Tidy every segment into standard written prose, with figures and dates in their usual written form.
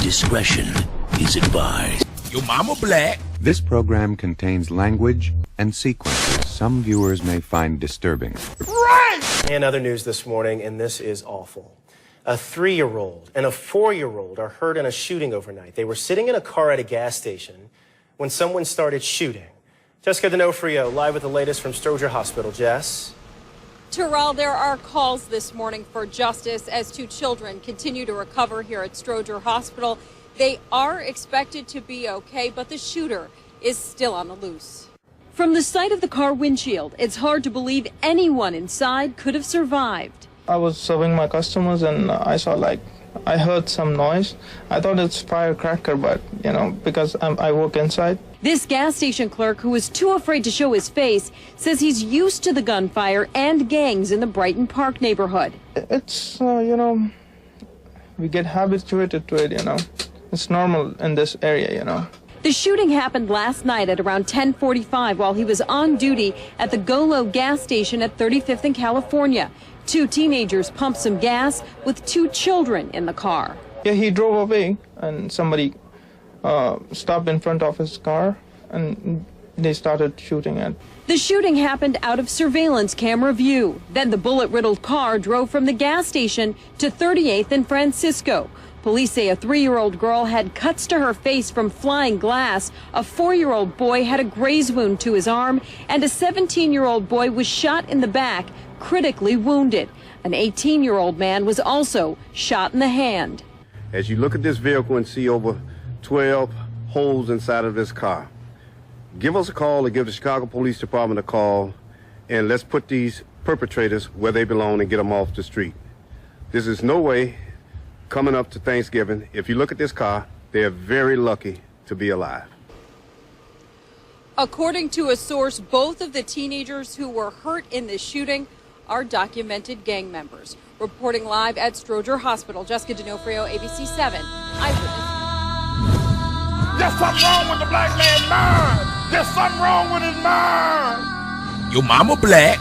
Discretion is advised. Your mama black. This program contains language and sequences some viewers may find disturbing. Right! And other news this morning, and this is awful. A 3-year-old and a 4-year-old are hurt in a shooting overnight. They were sitting in a car at a gas station when someone started shooting. Jessica D'Onofrio, live with the latest from Stroger Hospital. Jess? Terrell, there are calls this morning for justice as 2 children continue to recover here at Stroger Hospital. They are expected to be okay, but the shooter is still on the loose. From the sight of the car windshield, it's hard to believe anyone inside could have survived. I was serving my customers and I heard some noise. I thought it's firecracker, but, because I work inside. This gas station clerk, who was too afraid to show his face, says he's used to the gunfire and gangs in the Brighton Park neighborhood. It's, we get habituated to it, It's normal in this area, The shooting happened last night at around 10:45 while he was on duty at the Golo gas station at 35th and California. 2 teenagers pumped some gas with 2 children in the car. Yeah, he drove away and somebody stopped in front of his car and they started shooting at. The shooting happened out of surveillance camera view. Then the bullet-riddled car drove from the gas station to 38th and Francisco. Police say a 3-year-old girl had cuts to her face from flying glass. A 4-year-old boy had a graze wound to his arm, and a 17-year-old boy was shot in the back, critically wounded. An 18-year-old man was also shot in the hand. As you look at this vehicle and see over 12 holes inside of this car, give us a call or give the Chicago Police Department a call, and let's put these perpetrators where they belong and get them off the street. This is no way coming up to Thanksgiving. If you look at this car, they are very lucky to be alive. According to a source, both of the teenagers who were hurt in this shooting are documented gang members. Reporting live at Stroger Hospital, Jessica D'Onofrio, ABC 7 Eyewitness. There's something wrong with the black man's mind. There's something wrong with his mind. Your mama black.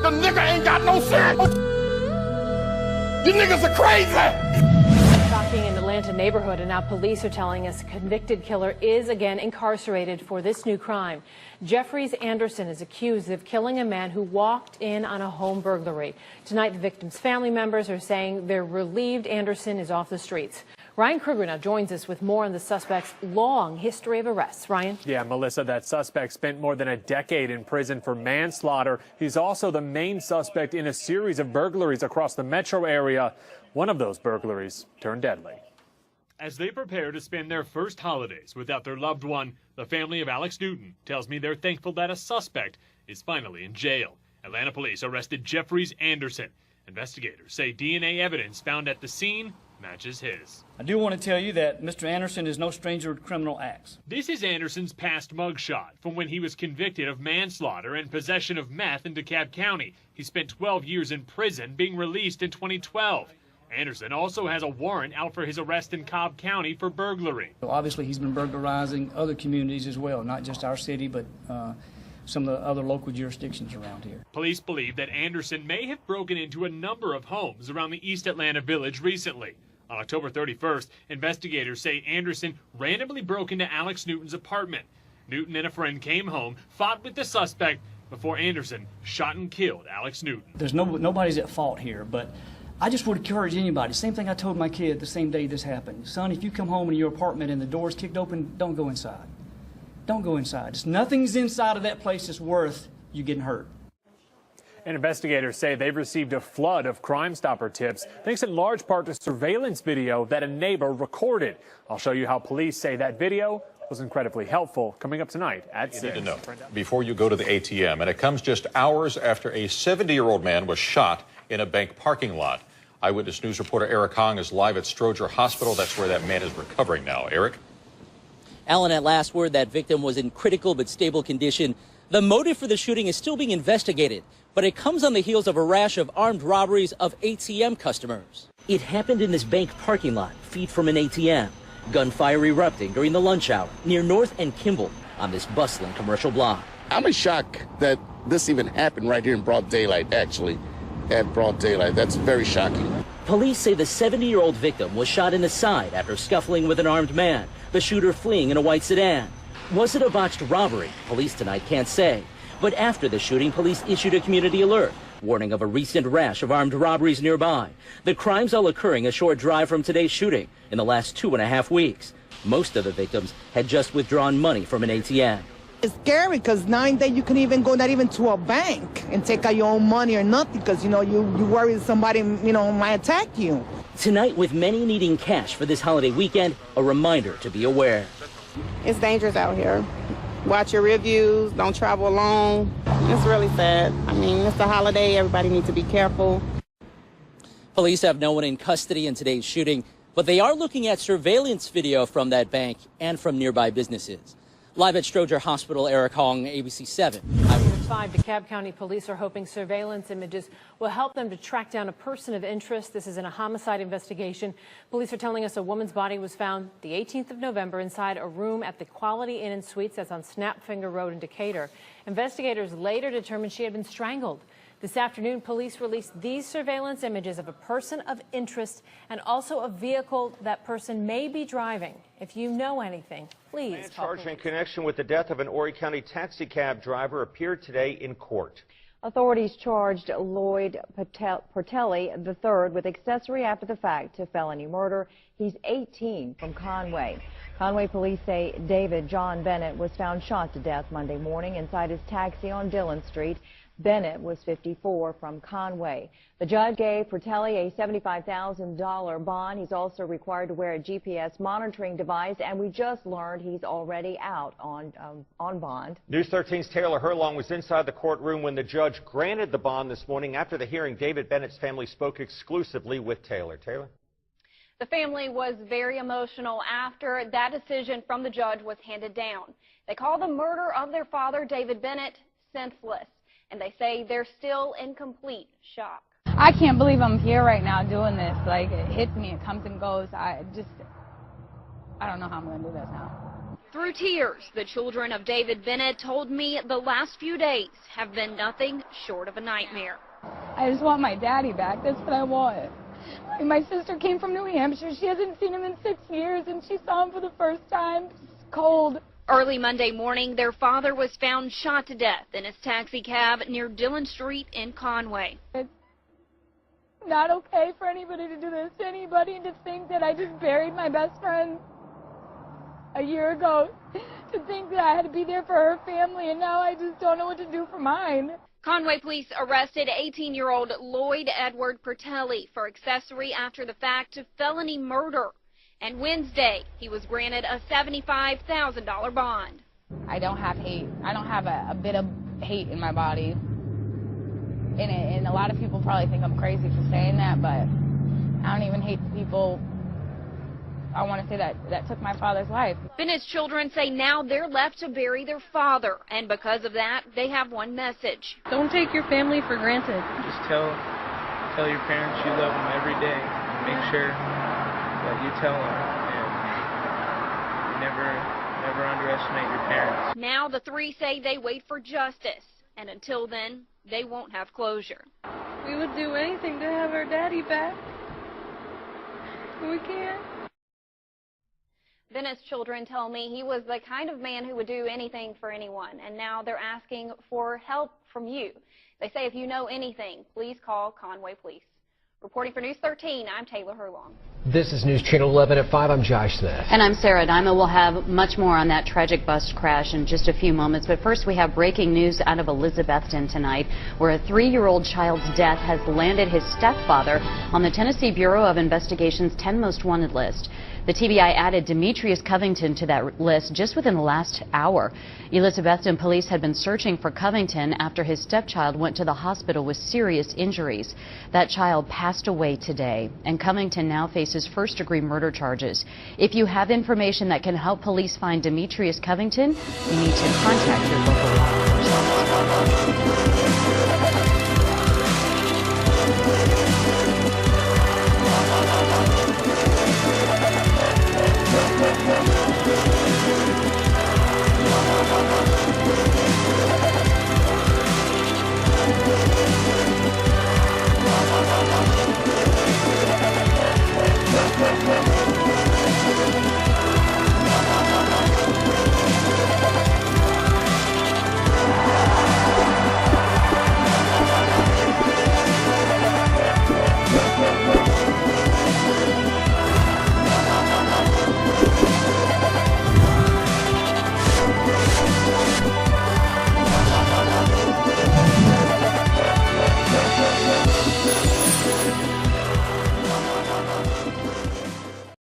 The nigga ain't got no sense. You niggas are crazy. Shocking in Atlanta neighborhood, and now police are telling us a convicted killer is again incarcerated for this new crime. Jeffries Anderson is accused of killing a man who walked in on a home burglary. Tonight, the victim's family members are saying they're relieved Anderson is off the streets. Ryan Kruger now joins us with more on the suspect's long history of arrests. Ryan? Yeah, Melissa, that suspect spent more than a decade in prison for manslaughter. He's also the main suspect in a series of burglaries across the metro area. One of those burglaries turned deadly. As they prepare to spend their first holidays without their loved one, the family of Alex Newton tells me they're thankful that a suspect is finally in jail. Atlanta police arrested Jeffries Anderson. Investigators say DNA evidence found at the scene matches his. I do want to tell you that Mr. Anderson is no stranger to criminal acts. This is Anderson's past mugshot from when he was convicted of manslaughter and possession of meth in DeKalb County. He spent 12 years in prison, being released in 2012. Anderson also has a warrant out for his arrest in Cobb County for burglary. So obviously, he's been burglarizing other communities as well, not just our city, but some of the other local jurisdictions around here. Police believe that Anderson may have broken into a number of homes around the East Atlanta Village recently. On October 31st, investigators say Anderson randomly broke into Alex Newton's apartment. Newton and a friend came home, fought with the suspect before Anderson shot and killed Alex Newton. There's nobody's at fault here, but I just would encourage anybody. Same thing I told my kid the same day this happened. Son, if you come home in your apartment and the door's kicked open, don't go inside. Don't go inside. Nothing's inside of that place that's worth you getting hurt. And investigators say they've received a flood of Crime Stopper tips, thanks in large part to surveillance video that a neighbor recorded. I'll show you how police say that video was incredibly helpful, coming up tonight at 6. You need to know before you go to the ATM, and it comes just hours after a 70-year-old man was shot in a bank parking lot. Eyewitness News reporter Eric Hong is live at Stroger Hospital. That's where that man is recovering now. Eric? Alan, at last word, that victim was in critical but stable condition. The motive for the shooting is still being investigated, but it comes on the heels of a rash of armed robberies of ATM customers. It happened in this bank parking lot, feet from an ATM. Gunfire erupting during the lunch hour near North and Kimball on this bustling commercial block. I'm in shock that this even happened right here in broad daylight, actually. At broad daylight. That's very shocking. Police say the 70-year-old victim was shot in the side after scuffling with an armed man, the shooter fleeing in a white sedan. Was it a botched robbery? Police tonight can't say. But after the shooting, police issued a community alert, warning of a recent rash of armed robberies nearby. The crimes all occurring a short drive from today's shooting in the last 2.5 weeks. Most of the victims had just withdrawn money from an ATM. It's scary because now and then you can even go not even to a bank and take out your own money or nothing because, you worry that somebody, might attack you. Tonight, with many needing cash for this holiday weekend, a reminder to be aware. It's dangerous out here. Watch your reviews, don't travel alone. It's really sad. I mean, it's a holiday, everybody needs to be careful. Police have no one in custody in today's shooting, but they are looking at surveillance video from that bank and from nearby businesses. Live at Stroger Hospital, Eric Hong, ABC 7. 5, DeKalb County police are hoping surveillance images will help them to track down a person of interest. This is in a homicide investigation. Police are telling us a woman's body was found the 18th of November inside a room at the Quality Inn and Suites that's on Snapfinger Road in Decatur. Investigators later determined she had been strangled. This afternoon, police released these surveillance images of a person of interest and also a vehicle that person may be driving. If you know anything, please call charged in police. connection with the death of an Horry County taxi cab driver appeared today in court. Authorities charged Lloyd Portelli III with accessory after the fact to felony murder. He's 18 from Conway. Conway police say David John Bennett was found shot to death Monday morning inside his taxi on Dillon Street. Bennett was 54 from Conway. The judge gave Portelli a $75,000 bond. He's also required to wear a GPS monitoring device, and we just learned he's already out on bond. News 13's Taylor Herlong was inside the courtroom when the judge granted the bond this morning. After the hearing, David Bennett's family spoke exclusively with Taylor. Taylor? The family was very emotional after that decision from the judge was handed down. They call the murder of their father, David Bennett, senseless. And they say they're still in complete shock. I can't believe I'm here right now doing this. Like, it hits me, it comes and goes. I don't know how I'm going to do this now. Through tears, the children of David Bennett told me the last few days have been nothing short of a nightmare. I just want my daddy back. That's what I want. Like, my sister came from New Hampshire. She hasn't seen him in 6 years, and she saw him for the first time. It's cold. Early Monday morning, their father was found shot to death in his taxi cab near Dillon Street in Conway. It's not okay for anybody to do this to anybody, and to think that I just buried my best friend a year ago, to think that I had to be there for her family, and now I just don't know what to do for mine. Conway police arrested 18-year-old Lloyd Edward Portelli for accessory after the fact to felony murder. And Wednesday, he was granted a $75,000 bond. I don't have hate. I don't have a bit of hate in my body. And a lot of people probably think I'm crazy for saying that, but I don't even hate the people, I want to say, that took my father's life. Bennett's children say now they're left to bury their father, and because of that, they have one message. Don't take your family for granted. Just tell your parents you love them every day. Make sure that you tell them, and never underestimate your parents. Now the three say they wait for justice, and until then, they won't have closure. We would do anything to have our daddy back. We can't. Bennett's children tell me he was the kind of man who would do anything for anyone, and now they're asking for help from you. They say if you know anything, please call Conway Police. Reporting for News 13, I'm Taylor Herlong. This is News Channel 11 at 5. I'm Josh Smith. And I'm Sarah Dyma. We'll have much more on that tragic bus crash in just a few moments. But first, we have breaking news out of Elizabethton tonight, where a 3-year-old child's death has landed his stepfather on the Tennessee Bureau of Investigation's 10 Most Wanted list. The TBI added Demetrius Covington to that list just within the last hour. Elizabethton police had been searching for Covington after his stepchild went to the hospital with serious injuries. That child passed away today, and Covington now faces first-degree murder charges. If you have information that can help police find Demetrius Covington, you need to contact your local law enforcement.